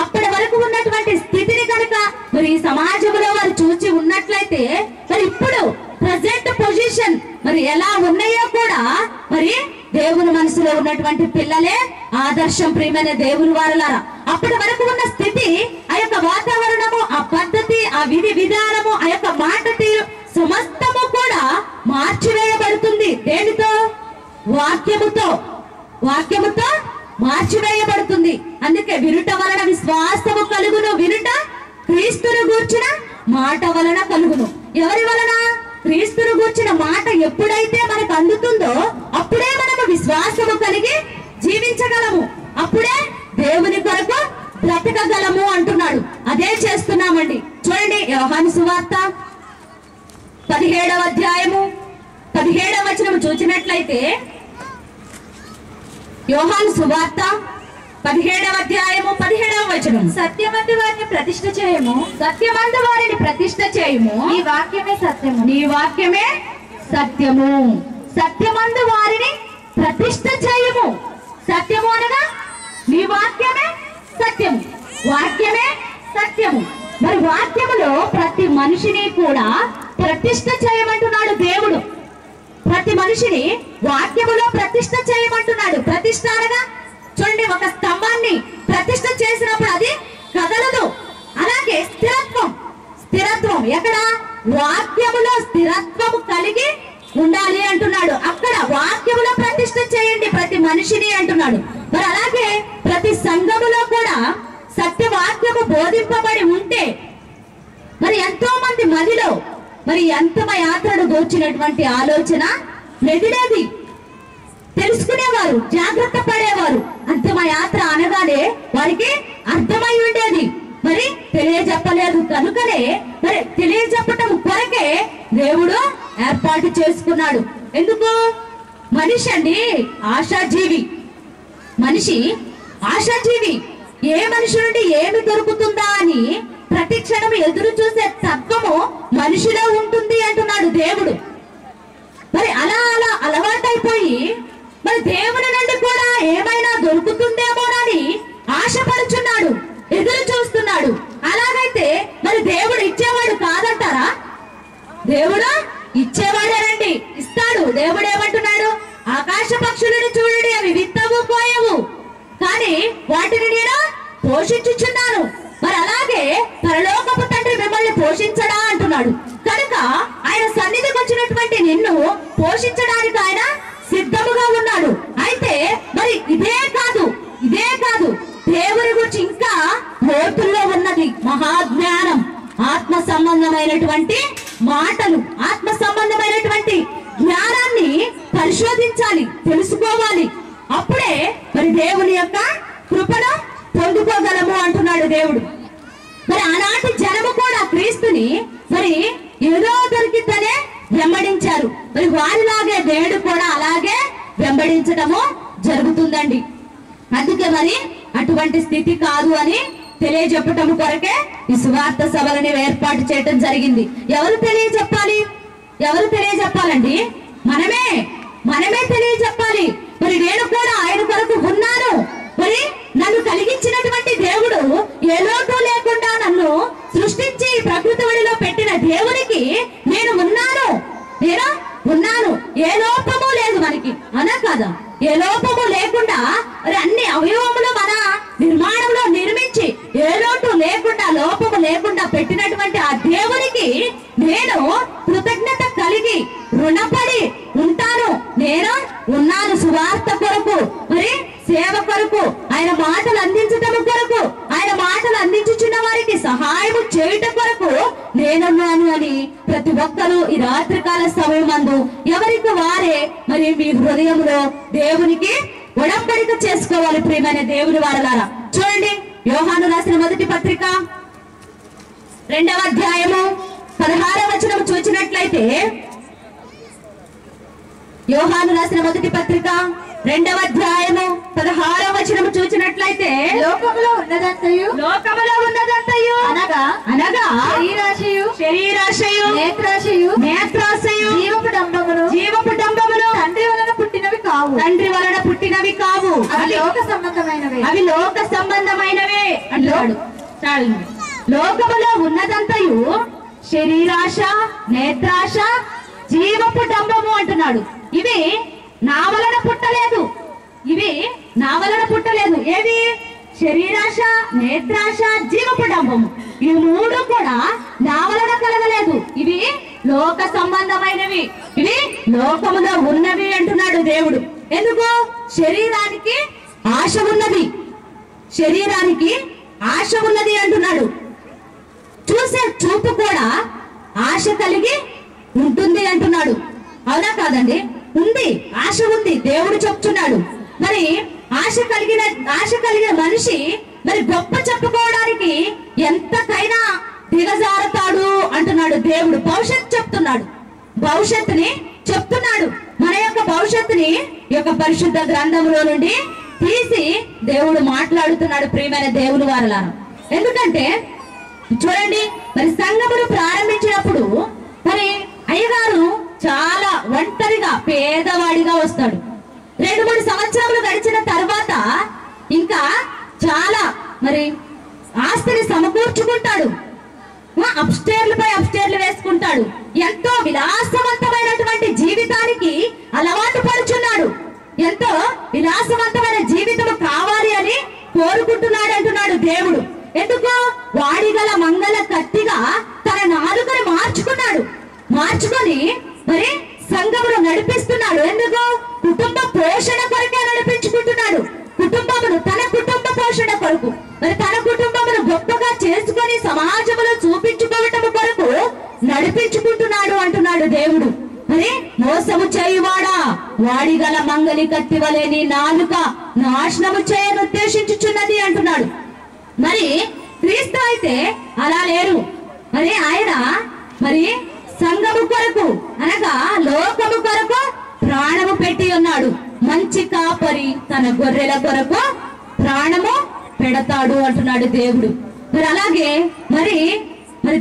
అప్పటి వరకు ఉన్నటువంటి స్థితిని కనుక మరి ఈ సమాజంలో వారు చూసి ఉన్నట్లయితే మరి ఇప్పుడు ప్రజెంట్ పొజిషన్ మరి ఎలా ఉన్నాయో కూడా మరి దేవుని మనసులో ఉన్నటువంటి పిల్లలే ఆదర్శం. ప్రియమైన దేవుని వారలారా, అప్పటి వరకు ఉన్న స్థితి, ఆ యొక్క వాతావరణము, ఆ పద్ధతి, ఆ విధి విధానము, ఆ యొక్క మాట తీరు సమస్తము కూడా మార్చివేయబడుతుంది. దేనితో? వాక్యముతో మార్చివేయబడుతుంది. అందుకే వినుట వలన విశ్వాసము కలుగును, వినుట క్రీస్తును గూర్చిన మాట వలన కలుగును. ఎవరి వలన? క్రీస్తును గూర్చిన మాట ఎప్పుడైతే మనకు అందుతుందో అప్పుడే మనము విశ్వాసము కలిగి జీవించగలము, అప్పుడే దేవుని కొరకు బ్రతకగలము అంటున్నాడు. అదే చేస్తున్నామండి. చూడండి, యోహాను సువార్త 17వ అధ్యాయము 17వ వచనం చూసినట్లయితే, యోహాను సువార్త 17వ అధ్యాయము 17వ వచనం, సత్యమందు వారిని ప్రతిష్ఠ చేయము, సత్యమందు వారిని ప్రతిష్ఠ చేయము, నీ వాక్యమే సత్యము. నీ వాక్యమే సత్యము. సత్యమందు వారిని ప్రతిష్ఠ చేయము. సత్యము అనగా నీ వాక్యమే సత్యము, వాక్యమే సత్యము. మరి వాక్యములో ప్రతి మనిషిని కూడా ప్రతిష్ఠ చేయమంటున్నాడు దేవుడు. ప్రతి మనిషిని వాక్యములో ప్రతిష్ఠ చేయమంటున్నాడు. ప్రతిష్ఠ అనగా చూడండి, ఒక స్తంభాన్ని ప్రతిష్ఠ చేసినప్పుడు అది కదలదు. అలాగే స్థిరత్వం ఎక్కడ? వాక్యములో స్థిరత్వం కలిగి ఉండాలి అంటున్నాడు. అక్కడ వాక్యములో ప్రతిష్ఠ చేయండి ప్రతి మనిషిని అంటున్నాడు. మరి అలాగే ప్రతి సంఘములో కూడా సత్యవాక్యము బోధింపబడి ఉంటే మరి ఎంతో మంది మదిలో మరి అంతిమ యాత్రను గూర్చినటువంటి ఆలోచన మెదిలేది, తెలుసుకునేవారు, జాగ్రత్త పడేవారు. అంతిమ యాత్ర అనగానే వారికి అర్థమై ఉండేది, మరి తెలియజెప్పలేదు. కనుకనే మరి తెలియజెప్పటం కొరకే దేవుడు ఏర్పాటు చేసుకున్నాడు. ఎందుకు? మనిషి అండి ఆశాజీవి. మనిషి ఆశాజీవి. ఏ మనిషి నుండి ఏమి దొరుకుతుందా అని ప్రతి క్షణం ఎదురు చూసే తత్వము మనిషిలో ఉంటుంది అంటున్నాడు దేవుడు. మరి అలా అలవాటైపోయి మరి దేవుని నుండి కూడా ఏమైనా దొరుకుతుందేమోనని ఆశపడుచున్నాడు, ఎదురు చూస్తున్నాడు. అలాగైతే మరి దేవుడు ఇచ్చేవాడు కాదంటారా? దేవుడు ఇచ్చేవాడేనండి, ఇస్తాడు. దేవుడు ఏమంటున్నాడు? ఆకాశ పక్షులను చూడండి, అవి విత్తవు కోయవు, కానీ వాటిని నేను పోషించుచున్నాను. మరి అలాగే పరలోకపు తండ్రి మిమ్మల్ని పోషించడా అంటున్నాడు. కనుక ఆయన సన్నిధికి వచ్చినటువంటి నిన్ను పోషించడానికి ఆయన సిద్ధముగా ఉన్నాడు. అయితే మరి ఇదే కాదు దేవుని గురించి ఇంకా లోతుల్లో ఉన్నది మహాజ్ఞానం, ఆత్మ సంబంధమైనటువంటి మాటలు, ఆత్మ సంబంధమైనటువంటి జ్ఞానాన్ని పరిశోధించాలి, తెలుసుకోవాలి. అప్పుడే మరి దేవుని యొక్క కృపను పొందుకోగలము అంటున్నాడు దేవుడు. మరి ఆనాటి జనము కూడా క్రీస్తుని మరి ఏదో దొరికిద్దనే వెంబడించారు. మరి వారిలాగే దేవుడు కూడా అలాగే వెంబడించడము జరుగుతుందండి. అందుకే మరి అటువంటి స్థితి కాదు అని తెలియజెప్పటం కొరకే ఈ సువార్త సభలని ఏర్పాటు చేయటం జరిగింది. ఎవరు తెలియజెప్పాలండి? మనమే తెలియజెప్పాలి. మరి నేను కూడా ఆయన కొరకు ఉన్నాను. మరి నన్ను కలిగించినటువంటి దేవుడు ఏ లోటు లేకుండా నన్ను సృష్టించి ప్రకృతి ఒడిలో పెట్టిన దేవునికి నేను ఉన్నాను. ఏ లోపము లేదు మనకి, అనా కాదా? ఏ లోపము లేకుండా మరి అన్ని అవయవములు మన నిర్మాణంలో నిర్మించి ఏ లోటు లేకుండా, లోపము లేకుండా పెట్టినటువంటి ఆ దేవునికి నేను కృతజ్ఞత కలిగి రుణపడి ఉంటాను. నేను ఉన్నాను సువార్త కొరకు, మరి సేవ కొరకు, ఆయన మాటలు అందించటం కొరకు, ఆయన మాటలు అందించుచున్న వారికి సహాయము చేయటం కొరకు నేనున్నాను అని ప్రతి ఒక్కరూ ఈ రాత్రికాల సమయమందు ఎవరికి వారే మరి మీ హృదయంలో దేవునికి ఉడంబడిక చేసుకోవాలి ప్రియమైన దేవుని వారలారా. చూడండి, యోహాను రాసిన మొదటి పత్రిక 2వ అధ్యాయము 16వ వచనం చూసినట్లయితే, యోహాను రాసిన మొదటి పత్రిక 2వ అధ్యాయము 16వ వచనం చూసినట్లయితే, లోకములో ఉన్నదంతయు అనగా శరీరాశయు నేత్రాశయు జీవపు డంబమును తండ్రి వలన పుట్టినవి కావు అవి లోక సంబంధమైనవే అంటాడు. లోకములో ఉన్నదంతయు శరీరాశ, నేత్రాశ, జీవపు డంబము అంటున్నాడు. ఇవి నా వలన పుట్టలేదు. ఏవి? శరీరాశ, నేత్రాశ, జీవపు డంబము. ఈ మూడు కూడా నా వలన కలగలేదు. ఇవి లోక సంబంధమైనవి, ఇవి లోకములో ఉన్నవి అంటున్నాడు దేవుడు. ఎందుకు? శరీరానికి ఆశ ఉన్నది అంటున్నాడు. చూసే చూపు కూడా ఆశ కలిగి ఉంటుంది అంటున్నాడు. అవునా కాదండి? ఉంది, ఆశ ఉంది. దేవుడు చెప్తున్నాడు. మరి ఆశ కలిగిన మనిషి మరి గొప్ప చెప్పుకోవడానికి ఎంతకైనా దిగజారుతాడు అంటున్నాడు దేవుడు. భవిష్యత్తుని చెప్తున్నాడు. మన యొక్క భవిష్యత్తుని యొక్క పరిశుద్ధ గ్రంథంలో నుండి తీసి దేవుడు మాట్లాడుతున్నాడు ప్రియమైన దేవుని వారలారా. ఎందుకంటే చూడండి, మరి సంఘమును ప్రారంభించినప్పుడు మరి అయ్యగారు చాలా ఒంటరిగా పేదవాడిగా వస్తాడు. 2-3 సంవత్సరాలు గడిచిన తర్వాత ఇంకా చాలా మరి ఆస్తిని సమకూర్చుకుంటాడు. అప్స్టేర్లు వేసుకుంటాడు. ఎంతో విలాసవంతమైనటువంటి జీవితానికి అలవాటు పడుచున్నాడు. ఎంతో విలాసవంతమైన జీవితం కావాలి అని కోరుకుంటున్నాడు అంటున్నాడు దేవుడు. ఎందుకు? వాడిగల మంగళ కత్తిగా తన నాలుకను మార్చుకొని మరి సంఘమును నడిపిస్తున్నాడు. ఎందుకు? కుటుంబ పోషణ కొరకే నడిపించుకుంటున్నాడు. తన కుటుంబ పోషణ కొరకు, మరి తన కుటుంబమును గొప్పగా చేసుకొని సమాజంలో చూపించుకోవటం కొరకు నడిపించుకుంటున్నాడు అంటున్నాడు దేవుడు. మరి మోసము చేయువాడా, వాడిగల మంగళి కత్తి వలె నీ నాలుక నాశనము చేయను ఉద్దేశించుచున్నది అంటున్నాడు. మరి క్రీస్తు అయితే అలా లేరు. మరి ఆయన మరి సంఘము కొరకు అనగా లోకము కొరకు ప్రాణము పెట్టి ఉన్నాడు. మంచి కాపరి తన గొర్రెల కొరకు ప్రాణము పెడతాడు అంటున్నాడు దేవుడు. మరి అలాగే మరి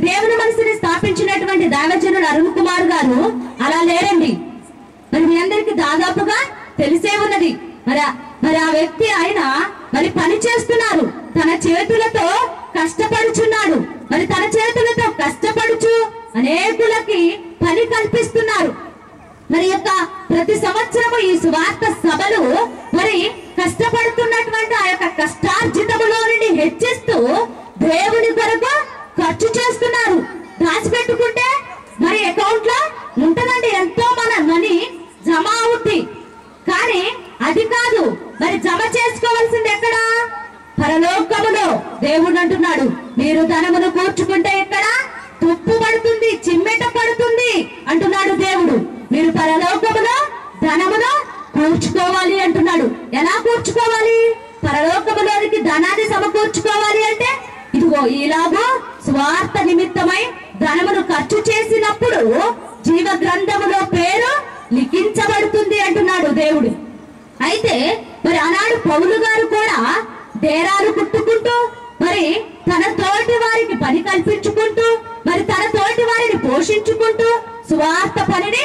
దేవుని మనసుని స్థాపించినటువంటి దైవజనుడు అరుణ్ కుమార్ గారు అలా లేరండి. మరి మీ అందరికి దాదాపుగా తెలిసే ఉన్నది. మరి ఆ వ్యక్తి ఆయన మరి పని చేస్తున్నారు. తన చేతులతో కష్టపడుచున్నాడు. మరి తన చేతులతో కష్టపడుచు అనేకులకి పని కల్పిస్తున్నారు. మరి యొక్క ప్రతి సంవత్సరము ఈ సువార్త సభలు మరి కష్టపడుతున్నటువంటి ఆ యొక్క కష్టార్జితములో నుండి హెచ్చిస్తూ దేవుని కొరకు ఖర్చు చేస్తున్నారు. దాచిపెట్టుకుంటే మరి అకౌంట్ లో ఉంటదండి, ఎంతో మన మనీ జమ అవుద్ది. కానీ అది కాదు, మరి జమ చేసుకోవాల్సింది ఎక్కడ? పరలోకములో. దేవుడు అంటున్నాడు, మీరు ధనమును కూర్చుకుంటే ఎక్కడ? తుప్పు పడుతుంది, చిమ్మెట పడుతుంది అంటున్నాడు దేవుడు. మీరు పరలోకములో ధనమును కూర్చుకోవాలి అంటున్నాడు. ఎలా కూర్చుకోవాలి? పరలోకములోనికి ధనాన్ని సమకూర్చుకోవాలి అంటే ఇదిగో ఇలాగో స్వార్థ నిమిత్తమై ధనమును ఖర్చు చేసినప్పుడు జీవ గ్రంథములో పేరు లిఖించబడుతుంది అంటున్నాడు దేవుడు. అయితే మరి ఆనాడు పౌలు గారు కూడా డేరాలు కుట్టుకుంటూ మరి తన తోటి వారికి పని కల్పించుకుంటూ మరి తన తోటి వారిని పోషించుకుంటూ సువార్త పనిని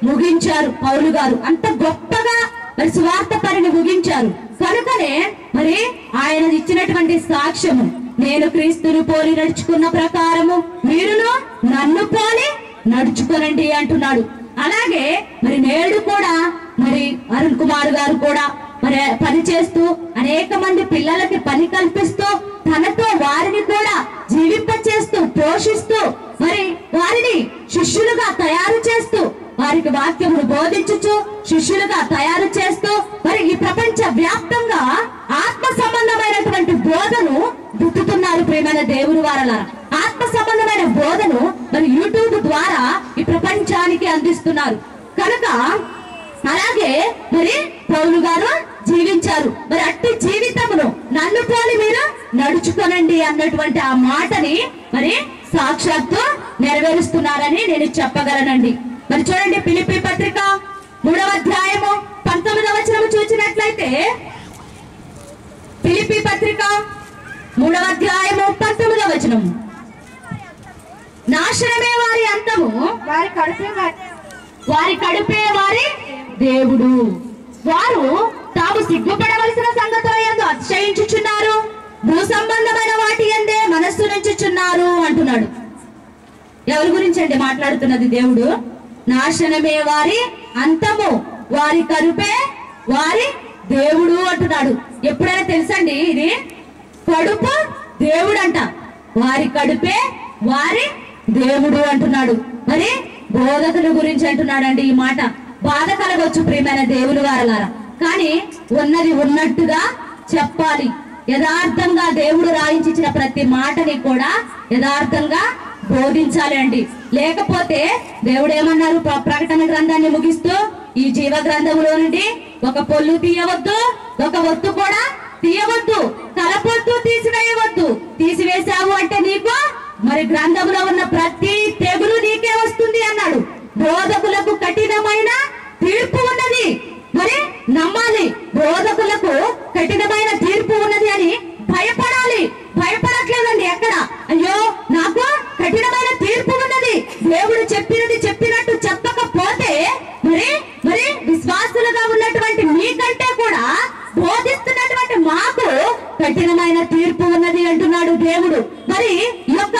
ముగించారు. పౌలు గారు అంత గొప్పగా మరి సువార్త పనిని ముగించారు. కనుకనే మరి ఆయన ఇచ్చినటువంటి సాక్ష్యము, నేను క్రీస్తుని పోలి నడుచుకున్న ప్రకారము మీరును నన్ను పోలి నడుచుకోనండి అంటున్నాడు. అలాగే మరి నేడు కూడా మరి అరుణ్ కుమార్ గారు కూడా మరి పని చేస్తూ అనేక మంది పిల్లలకి పని కల్పిస్తూ తనతో వారిని కూడా జీవింపచేస్తూ పోషిస్తూ మరి వారిని శిష్యులుగా తయారు చేస్తూ వారికి వాక్యమును బోధించుచు శిష్యులుగా తయారు చేస్తూ మరి ఈ ప్రపంచ వ్యాప్తంగా ఆత్మ సంబంధమైనటువంటి బోధను దుక్కుతున్నారు. ప్రియమైన దేవుని వారలారా, ఆత్మ సంబంధమైన బోధను మరి యూట్యూబ్ ద్వారా ఈ ప్రపంచానికి అందిస్తున్నారు. కనుక అలాగే మరి పౌలు గారు జీవించారు. మరి అట్టి జీవితమును నన్ను పోలి మీరు నడుచుకోనండి అన్నటువంటి ఆ మాటని మరి సాక్షాత్తు నెరవేరుస్తున్నారని నేను చెప్పగలనండి. మరి చూడండి, ఫిలిప్పీ పత్రిక 3వ అధ్యాయము 19వ వచనము చూసినట్లయితే, ఫిలిప్పీ పత్రిక 3వ అధ్యాయము 19వ వచనము, నాశనమే వారి అంతము, వారి కడుపే వారి దేవుడు. వారు తాము సిగ్గుపడవలసిన సంగతుల యందు అతిశయించుచున్నారు, భూ సంబంధమైన వాటి యందే మనస్సు నుంచుచున్నారు అంటున్నాడు. ఎవరి గురించి అండి మాట్లాడుతున్నది దేవుడు? నాశనమే వారి అంతము, వారి కరుపే వారి దేవుడు అంటున్నాడు. ఎప్పుడైనా తెలుసండి ఇది? కడుపు దేవుడు అంట, వారి కడుపే వారి దేవుడు అంటున్నాడు. మరి బోధకుల గురించి అంటున్నాడండి ఈ మాట. బాధ కలగొచ్చు ప్రియమైన దేవుని వారలారా, కానీ ఉన్నది ఉన్నట్టుగా చెప్పాలి. యథార్థంగా దేవుడు రాయించిన ప్రతి మాటని కూడా యథార్థంగా బోధించాలి అండి. లేకపోతే దేవుడు ఏమన్నారు ప్రకటన గ్రంథాన్ని ముగిస్తూ, ఈ జీవ గ్రంథంలో నుండి ఒక పొల్లు తీయవద్దు, ఒక ఒత్తు కూడా తీయవద్దు, కలపొద్దు, తీసివేయవద్దు. తీసివేశావు అంటే నీకు మరి గ్రంథంలో ఉన్న ప్రతి తెగులు నీకే వస్తుంది అన్నాడు. బోధకులకు కఠినమైన తీర్పు ఉన్నది, మరి నమ్మాలి. బోధకులకు కఠినమైన తీర్పు ఉన్నది అని భయపడాలి. భయపడట్లేదండి ఎక్కడ. అయ్యో నాకు కఠినమైన తీర్పు ఉన్నది, దేవుడు చెప్పినది చెప్పినట్టు చెప్పకపోతే మరి విశ్వాసులుగా ఉన్నటువంటి మీకంటే కూడా బోధిస్తున్నటువంటి మాకు కఠినమైన తీర్పు ఉన్నది అంటున్నాడు దేవుడు. మరి ఈ యొక్క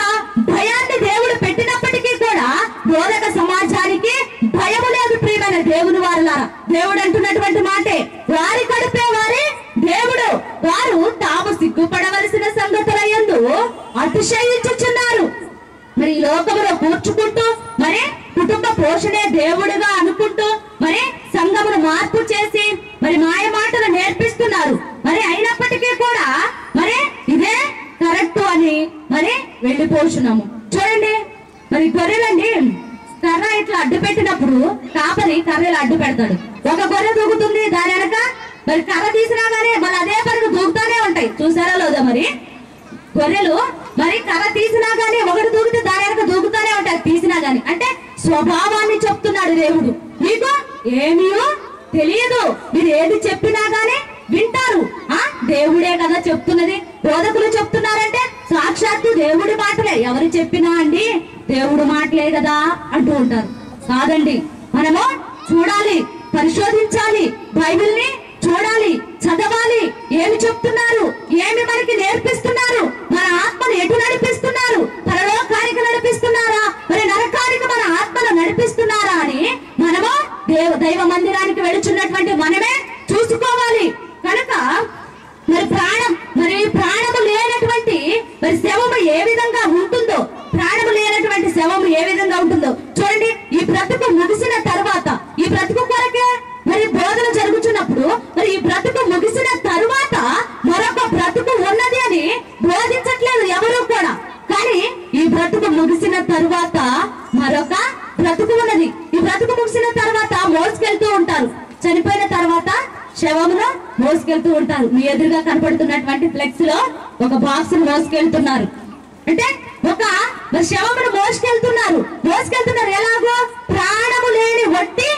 భయాన్ని దేవుడు పెట్టినప్పటికీ కూడా బోధక సమాజానికి భయము లేదు ప్రియమైన దేవుని వారలారా. దేవుడు అంటున్నటువంటి మాటే, వారి కడుపే వారి దేవుడు. వారు తాము సిగ్గుపడవలసిన సంగతుల యందు అతిశయించుచున్నారు. మరి ఈ లోకములో కూర్చుకుంటూ మరి కుటుంబ పోషణే దేవుడిగా అనుకుంటూ మరి సంఘమును మార్పు చేసి మరి మాయ మాటలు నేర్పిస్తున్నారు. మరి అయినప్పటికీ కూడా మరి ఇదే కరెక్ట్ అని మరి వెళ్ళిపోతున్నాము. చూడండి, మరి గొర్రెలండి కర్ర ఇట్లా అడ్డు పెట్టినప్పుడు కాపరి కర్ర ఇలా అడ్డు పెడతాడు. ఒక గొర్రె దూకుతుంది, దాని వెనక మరి కర్ర తీసినా గానీ మళ్ళీ అదే పనికి దూకుతానే ఉంటాయి. చూసారా లేదా? మరి గొర్రెలు మరి కర్ర తీసినా గానీ ఒకటి దూకితే దాని వెనక దూకుతానే ఉంటాయి, తీసినా గానీ. అంటే స్వభావాన్ని చెప్తున్నాడు దేవుడు. మీకు ఏమీ తెలియదు, మీరు ఏది చెప్పినా గానీ వింటారు. దేవుడే కదా చెప్తున్నది. బోధకులు చెప్తున్నారంటే సాక్షాత్తు దేవుడి మాటలే. ఎవరు చెప్పినా అండి దేవుడు మాటలే కదా అంటూ ఉంటారు. కాదండి, మనము చూడాలి, పరిశోధించాలి, బైబిల్ని చూడాలి, చదవాలి. ఏమి చెప్తున్నారు, ఏమి మనకి నేర్పిస్తున్నారు, మన ఆత్మను ఎటు నడిపిస్తున్నారు, పరలోకానికి నడిపిస్తున్నారా, మరి నరకానికి మన ఆత్మను నడిపిస్తున్నారా అని మనము దైవ మందిరానికి వెళుచున్నటువంటి మనమే చూసుకోవాలి. కనుక మరి ప్రాణము లేనటువంటి మరి శవము ఏ విధంగా ఉంటుందో, ప్రాణము లేనటువంటి శవము ఏ విధంగా ఉంటుందో చూడండి. ఈ బ్రతుకు ముగిసిన తర్వాత, ఈ బ్రతుకు కొరకే మరి బోధన జరుగుతున్నప్పుడు మరి ఈ బ్రతుకు ముగిసిన తరువాత మరొక బ్రతుకు ఉన్నది అని బోధించట్లేదు ఎవరు కూడా. కానీ ఈ బ్రతుకు ముగిసిన తరువాత మరొక బ్రతుకు ఉన్నది. ఈ బ్రతుకు ముగిసిన తర్వాత మోసుకెళ్తూ ఉంటారు. చనిపోయిన తర్వాత శవమును మోసుకెళ్తూ ఉంటారు. మీ ఎదురుగా కనపడుతున్నటువంటి ఫ్లెక్స్ లో ఒక బాక్స్ ను మోసుకెళ్తున్నారు. అంటే ఒక శవమును మోసుకెళ్తున్నారు. ఎలాగో ప్రాణము లేని వట్టి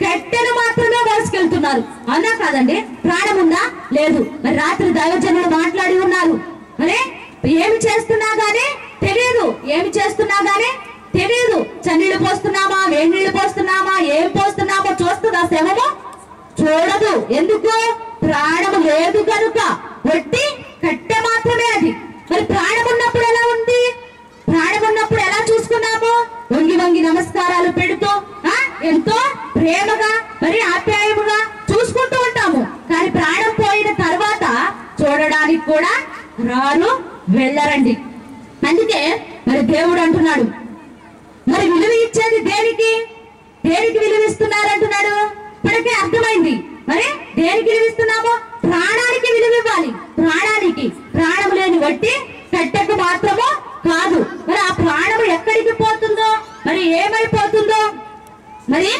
కట్టెను మాత్రమే మోసుకెళ్తున్నారు. అవునా కాదండి? ప్రాణం ఉందా? లేదు. మరి రాత్రి దైవజనులు మాట్లాడి ఉన్నారు. మరి ఏమి చేస్తున్నా గానీ తెలియదు, ఏమి చేస్తున్నా గానీ తెలియదు. చన్నీళ్ళు పోస్తున్నామా, వేడి నీళ్లు పోస్తున్నామా, ఏం పోస్తున్నామో చూస్తుందా శవము? చూడదు. ఎందుకు? ప్రాణము లేదు కనుక. వట్టి కట్టె మాత్రమే అది. మరి ప్రాణం ఉన్నప్పుడు ఎలా ఉంది? ప్రాణం ఉన్నప్పుడు ఎలా చూసుకున్నాము? వంగి వంగి నమస్కారాలు పెడుతూ ఎంతో ప్రేమగా మరి ఆప్యాయముగా చూసుకుంటూ ఉంటాము. కానీ ప్రాణం పోయిన తర్వాత చూడడానికి కూడా రారు, వెళ్ళరండి. అందుకే మరి దేవుడు అంటున్నాడు, మరి విలువ ఇచ్చేది దేనికి? దేనికి విలువిస్తున్నారంటున్నాడు? ఇప్పటికే అర్థమైంది. మరి దేనికి విలువిస్తున్నాము? ప్రాణానికి విలువ ఇవ్వాలి. ప్రాణానికి. ప్రాణం లేని వట్టి కట్టెకు మాత్రము కాదు. మరి ఆ ప్రాణము ఎక్కడికి పోతుందో, మరి ఏమైపోతుందో, మరి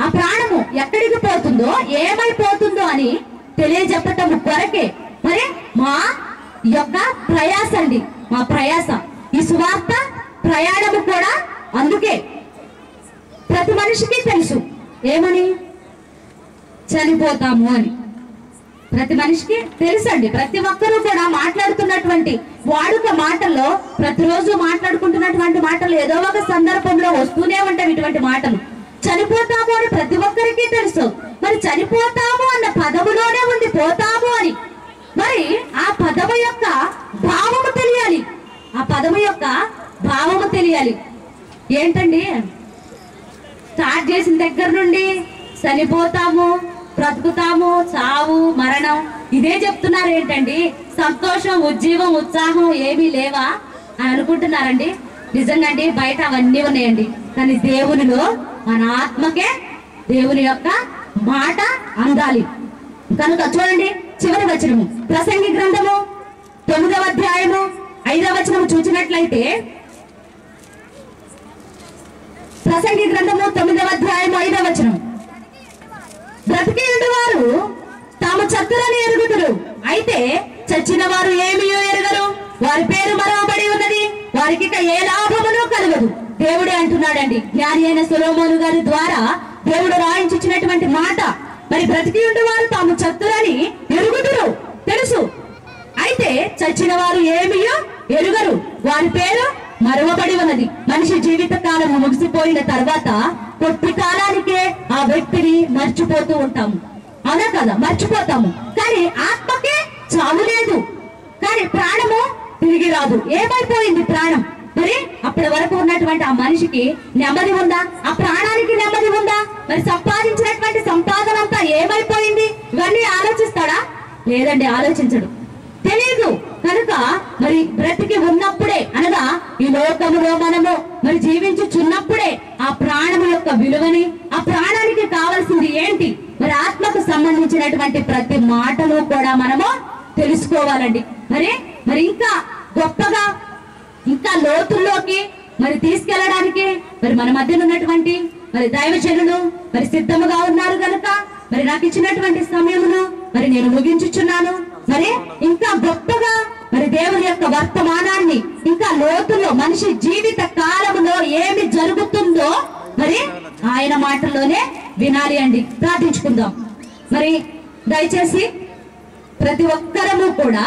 ఆ ప్రాణము ఎక్కడికి పోతుందో ఏమైపోతుందో అని తెలియజే మరి మా యొక్క ప్రయాస అండి, మా ప్రయాస. ఈ సువార్త ప్రయాణము కూడా అందుకే ప్రతి మనిషికి తెలుసు ఏమని, చనిపోతాము అని. ప్రతి మనిషికి తెలుసండి. ప్రతి ఒక్కరూ కూడా మాట్లాడుతున్నటువంటి వాడుక మాటల్లో, ప్రతిరోజు మాట్లాడుకుంటున్నటువంటి మాటలు ఏదో ఒక సందర్భంలో వస్తూనే ఉంటాయి ఇటువంటి మాటలు. చనిపోతాము అని ప్రతి ఒక్కరికి తెలుసు. మరి చనిపోతాము అన్న పదములోనే ఉంది పోతాము అని. మరి ఆ పదము యొక్క భావము తెలియాలి, ఆ పదము యొక్క భావము తెలియాలి. ఏంటండి, స్టార్ట్ చేసిన దగ్గర నుండి చనిపోతాము, బ్రతుకుతాము, చావు, మరణం ఇదే చెప్తున్నారు ఏంటండి? సంతోషం, ఉజ్జీవం, ఉత్సాహం ఏమీ లేవా అని అనుకుంటున్నారండి? నిజంగా అండి, బయట అవన్నీ ఉన్నాయండి. కానీ దేవునిలో మన ఆత్మకే దేవుని యొక్క మాట అందాలి. కనుక చూడండి, చివరి వచనము ప్రసంగి గ్రంథము 9వ అధ్యాయము 5వ వచనము చూసినట్లయితే, ప్రసంగి గ్రంథము 9వ అధ్యాయము 5వ వచనం, బ్రతికి ఉండువారు తాము చతురని ఎరుగుదురు, అయితే చచ్చిన వారు ఏమీ ఎరగరు, వారి పేరు మరవబడి ఉన్నది, వారికి ఇక ఏ లాభమును కలగదు. దేవుడే అంటున్నాడండి. జ్ఞాని అయిన సొలొమోను గారి ద్వారా దేవుడు రాయించినటువంటి మాట. మరి బ్రతికి ఉండువారు తాము చతురని ఎరుగుదురు, తెలుసు, అయితే చచ్చిన వారు ఏమీ ఎరుగరు, వారి పేరు మరవబడి ఉన్నది. మనిషి జీవిత కాలము ముగిసిపోయిన తర్వాత కొద్ది కాలానికే ఆ వ్యక్తిని మర్చిపోతూ ఉంటాము, అవునా కదా? మర్చిపోతాము. కానీ ఆత్మకే చావు లేదు, కానీ ప్రాణము తిరిగి రాదు. ఏమైపోయింది ప్రాణం? మరి అప్పటి వరకు ఉన్నటువంటి ఆ మనిషికి నెమ్మది ఉందా? ఆ ప్రాణానికి నెమ్మది ఉందా? మరి సంపాదించినటువంటి సంపాదన అంతా ఏమైపోయింది? ఇవన్నీ ఆలోచిస్తాడా? లేదండి, ఆలోచించడు, తెలియదు. కనుక మరి బ్రతికి ఉన్నప్పుడే, అనగా ఈ లోకములో మనము మరి జీవించుచున్నప్పుడే ఆ ప్రాణము యొక్క విలువని, ఆ ప్రాణానికి కావాల్సింది ఏంటి, మరి ఆత్మకు సంబంధించినటువంటి ప్రతి మాటను కూడా మనము తెలుసుకోవాలండి. మరి ఇంకా గొప్పగా, ఇంకా లోతుల్లోకి మరి తీసుకెళ్ళడానికి మరి మన మధ్యన ఉన్నటువంటి మరి దైవజనులు మరి సిద్ధముగా ఉన్నారు కనుక మరి నాకు ఇచ్చినటువంటి సమయమును మరి నేను ముగించుచున్నాను. మరి ఇంకా గొప్పగా మరి దేవుని యొక్క వర్తమానాన్ని ఇంకా లోతుల్లో మనిషి జీవిత కాలంలో ఏమి జరుగుతుందో మరి ఆయన మాటల్లోనే వినాలి అండి. ప్రార్థించుకుందాం. మరి దయచేసి ప్రతి ఒక్కరము కూడా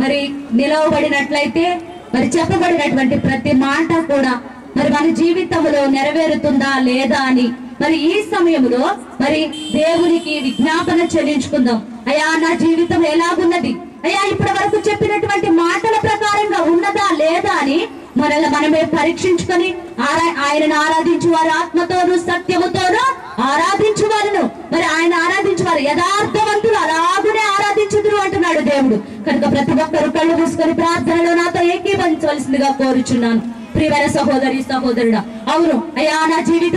మరి నిలవబడినట్లయితే మరి చెప్పబడినటువంటి ప్రతి మాట కూడా మరి మన జీవితంలో నెరవేరుతుందా లేదా అని మరి ఈ సమయంలో మరి దేవునికి విజ్ఞాపన చెల్లించుకుందాం. అయ్యా, నా జీవితం ఎలాగున్నది? అయ్యా, ఇప్పటి వరకు చెప్పినటువంటి మాటల ప్రకారంగా ఉన్నదా లేదా అని మనల్ని మనమే పరీక్షించుకొని ఆయనను ఆరాధించు వారు ఆత్మతోనూ సత్యముతోనూ ఆరాధించు వారును మరి ఆయన ఆరాధించు వారు యథార్థవంతులు అలాగునే ఆరాధించుదురు అంటున్నాడు దేవుడు. కనుక ప్రతి ఒక్కరు కళ్ళు మూసుకొని ప్రార్థనలో నాతో ఏకీభవించవలసిందిగా కోరుచున్నాను. ప్రియమైన సహోదరి సహోదరుడా, అవును అయ్యా, నా జీవిత